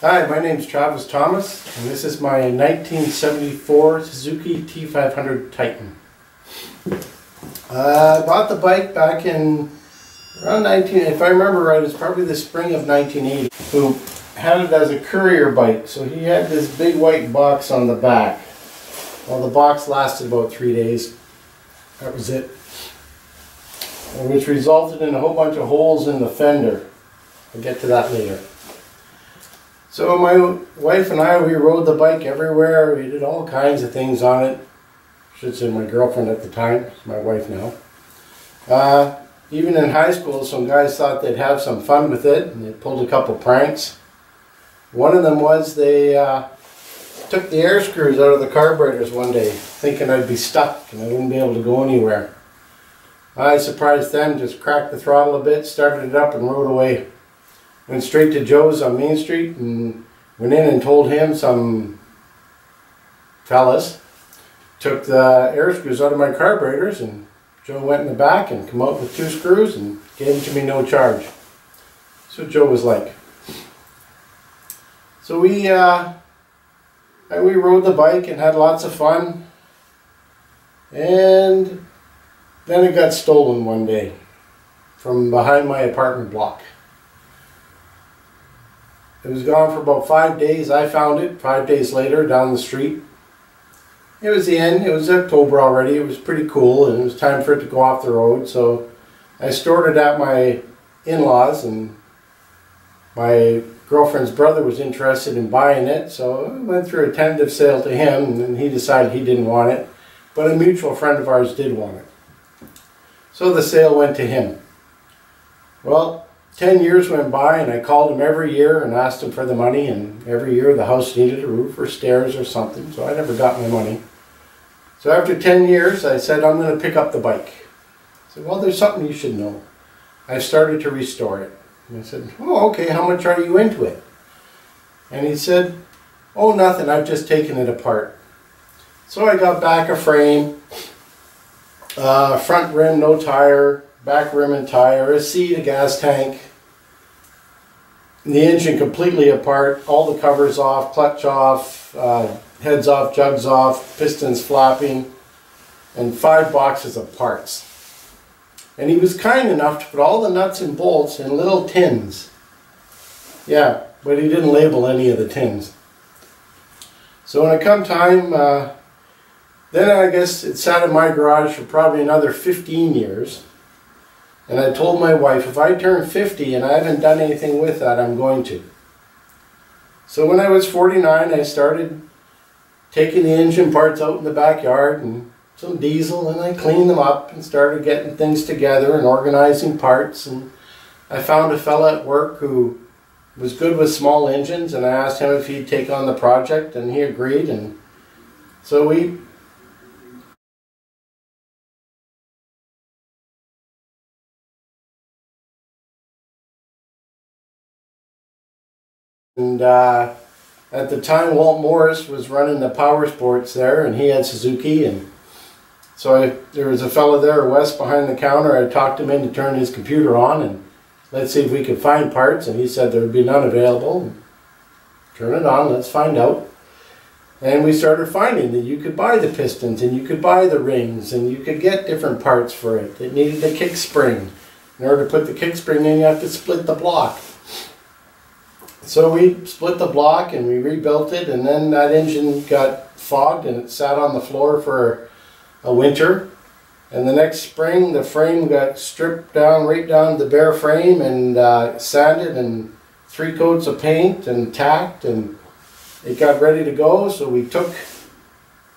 Hi, my name is Travis Thomas, and this is my 1974 Suzuki T500 Titan. I bought the bike back in around if I remember right, it's probably the spring of 1980. Who had it as a courier bike, so he had this big white box on the back. Well, the box lasted about 3 days. That was it. Which resulted in a whole bunch of holes in the fender. I'll get to that later. So my wife and I, we rode the bike everywhere. We did all kinds of things on it. I should say my girlfriend at the time, my wife now. Even in high school, some guys thought they'd have some fun with it, and they pulled a couple pranks. One of them was they took the air screws out of the carburetors one day, thinking I'd be stuck and I wouldn't be able to go anywhere. I surprised them, just cracked the throttle a bit, started it up and rode away. Went straight to Joe's on Main Street and went in and told him some fellas took the air screws out of my carburetors, and Joe went in the back and came out with 2 screws and gave them to me no charge. That's what Joe was like. So we rode the bike and had lots of fun, and then it got stolen one day from behind my apartment block. It was gone for about 5 days. I found it 5 days later down the street. It was the end. It was October already. It was pretty cool, and it was time for it to go off the road. So I stored it at my in-laws, and my girlfriend's brother was interested in buying it. So I went through a tentative sale to him, and he decided he didn't want it. But a mutual friend of ours did want it. So the sale went to him. Well, 10 years went by, and I called him every year and asked him for the money, and every year the house needed a roof or stairs or something, so I never got my money. So after 10 years, I said, I'm going to pick up the bike. I said, well, there's something you should know. I started to restore it. And I said, oh, okay, how much are you into it? And he said, oh, nothing, I've just taken it apart. So I got back a frame, front rim, no tire, back rim and tire, a seat, a gas tank, and the engine completely apart, all the covers off, clutch off, heads off, jugs off, pistons flapping, and 5 boxes of parts. And he was kind enough to put all the nuts and bolts in little tins. Yeah, but he didn't label any of the tins. So when it come time, then I guess it sat in my garage for probably another 15 years. And I told my wife, if I turn 50 and I haven't done anything with that, I'm going to. So when I was 49, I started taking the engine parts out in the backyard and some diesel, and I cleaned them up and started getting things together and organizing parts. And I found a fella at work who was good with small engines, and I asked him if he'd take on the project, and he agreed. And so we at the time, Walt Morris was running the power sports there, and he had Suzuki, and so there was a fellow there, Wes, behind the counter. I talked him into turning his computer on, and let's see if we could find parts, and he said there would be none available. Turn it on, let's find out. And we started finding that you could buy the pistons, and you could buy the rings, and you could get different parts for it. It needed a kick spring. In order to put the kick spring in, you have to split the block. So we split the block and we rebuilt it, and then that engine got fogged and it sat on the floor for a winter. And the next spring the frame got stripped down, right down to the bare frame, and sanded, and 3 coats of paint and tacked, and it got ready to go. So we took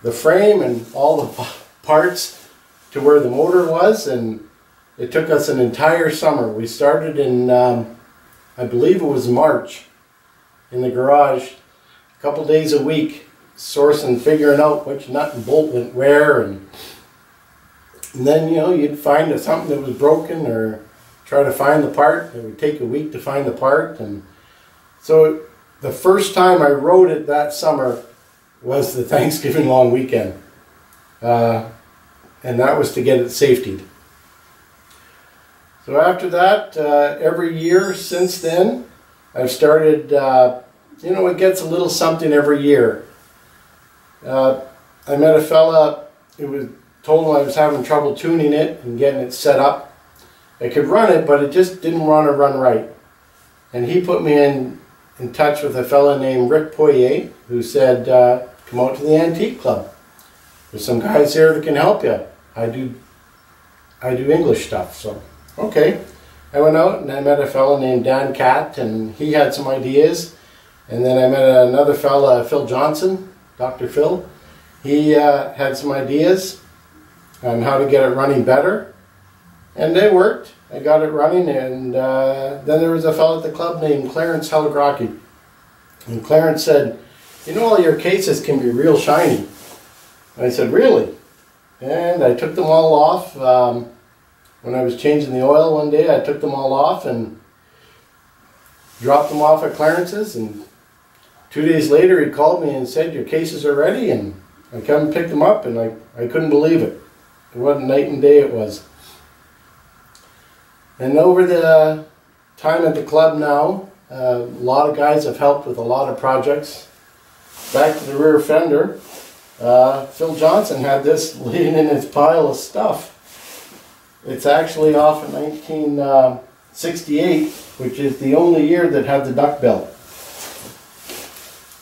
the frame and all the parts to where the motor was, and it took us an entire summer. We started in, I believe it was March, in the garage, a couple days a week, sourcing, figuring out which nut and bolt went where, and then, you know, you'd find something that was broken or try to find the part. It would take a week to find the part. And so the first time I rode it that summer was the Thanksgiving long weekend, and that was to get it safetied. So after that, every year since then, I've started you know, it gets a little something every year. I met a fella, it was told him I was having trouble tuning it and getting it set up. I could run it, but it just didn't want to run right. And he put me in touch with a fella named Rick Poirier, who said, come out to the Antique Club. There's some guys here that can help you. I do English stuff, so okay. I went out and I met a fella named Dan Catt, and he had some ideas. And then I met another fella, Phil Johnson, Dr. Phil. He had some ideas on how to get it running better. And they worked. I got it running, and then there was a fellow at the club named Clarence Helagrocki. And Clarence said, you know, all your cases can be real shiny. I said, really? And I took them all off. When I was changing the oil one day, I took them all off and dropped them off at Clarence's. And 2 days later, he called me and said, your cases are ready. And I come and picked them up, and I couldn't believe it. What a night and day it was. And over the time at the club now, a lot of guys have helped with a lot of projects. Back to the rear fender, Phil Johnson had this laying in his pile of stuff. It's actually off in 1968, which is the only year that had the duckbill.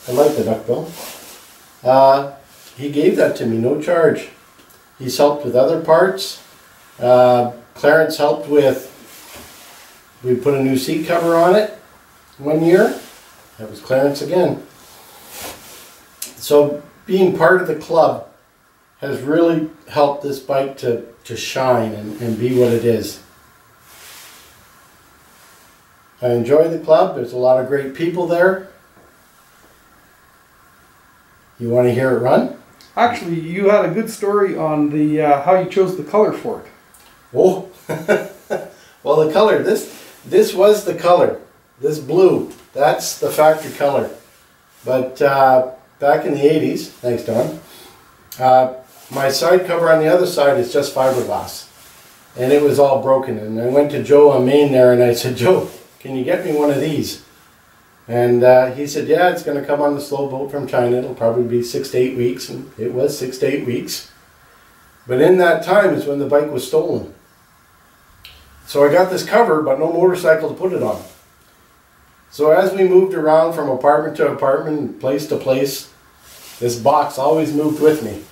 I like the duckbill. He gave that to me, no charge. He's helped with other parts. Clarence helped with, we put a new seat cover on it 1 year. That was Clarence again. So being part of the club has really helped this bike to shine and be what it is. I enjoy the club. There's a lot of great people there. You want to hear it run? Actually, you had a good story on the how you chose the color for it. Oh, well, the color. This was the color. This blue. That's the factory color. But back in the 80s, thanks, Don. My side cover on the other side is just fiberglass, and it was all broken. And I went to Joe on Main there, and I said, Joe, can you get me one of these? And he said, yeah, it's going to come on the slow boat from China. It'll probably be 6 to 8 weeks. And it was 6 to 8 weeks. But in that time is when the bike was stolen. So I got this cover, but no motorcycle to put it on. So as we moved around from apartment to apartment, place to place, this box always moved with me.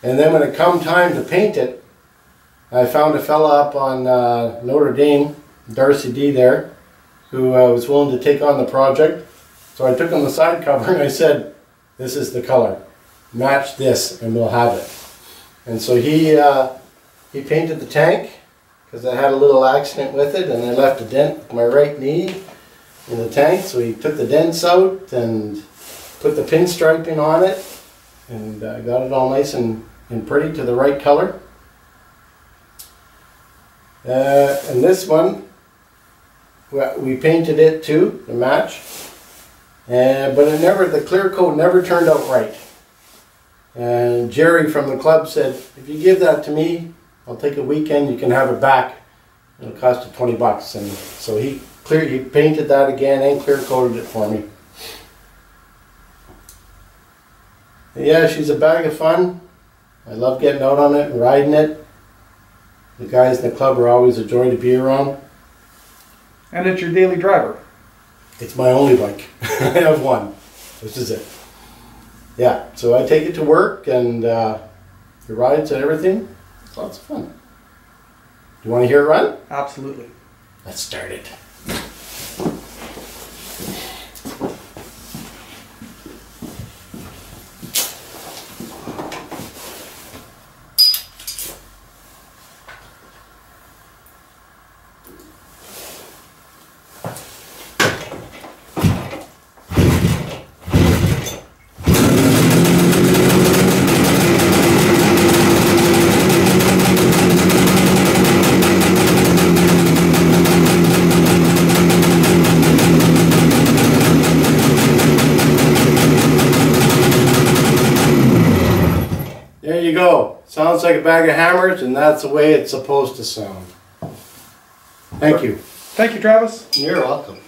And then when it come time to paint it, I found a fella up on Notre Dame, Darcy D there, who was willing to take on the project. So I took him the side cover and I said, this is the color. Match this and we'll have it. And so he painted the tank, because I had a little accident with it and I left a dent with my right knee in the tank. So he took the dents out and put the pinstriping on it and got it all nice and pretty to the right color. And this one, we painted it too, to match. But the clear coat never turned out right. And Jerry from the club said, if you give that to me, I'll take a weekend, you can have it back. It'll cost you 20 bucks. And so he painted that again and clear coated it for me. Yeah, she's a bag of fun. I love getting out on it and riding it. The guys in the club are always a joy to be around. And it's your daily driver. It's my only bike. I have one. This is it. Yeah, so I take it to work and the rides and everything. It's lots of fun. Do you want to hear it run? Absolutely. Let's start it. There you go. Sounds like a bag of hammers, and that's the way it's supposed to sound. Thank you. Thank you, Travis. You're welcome.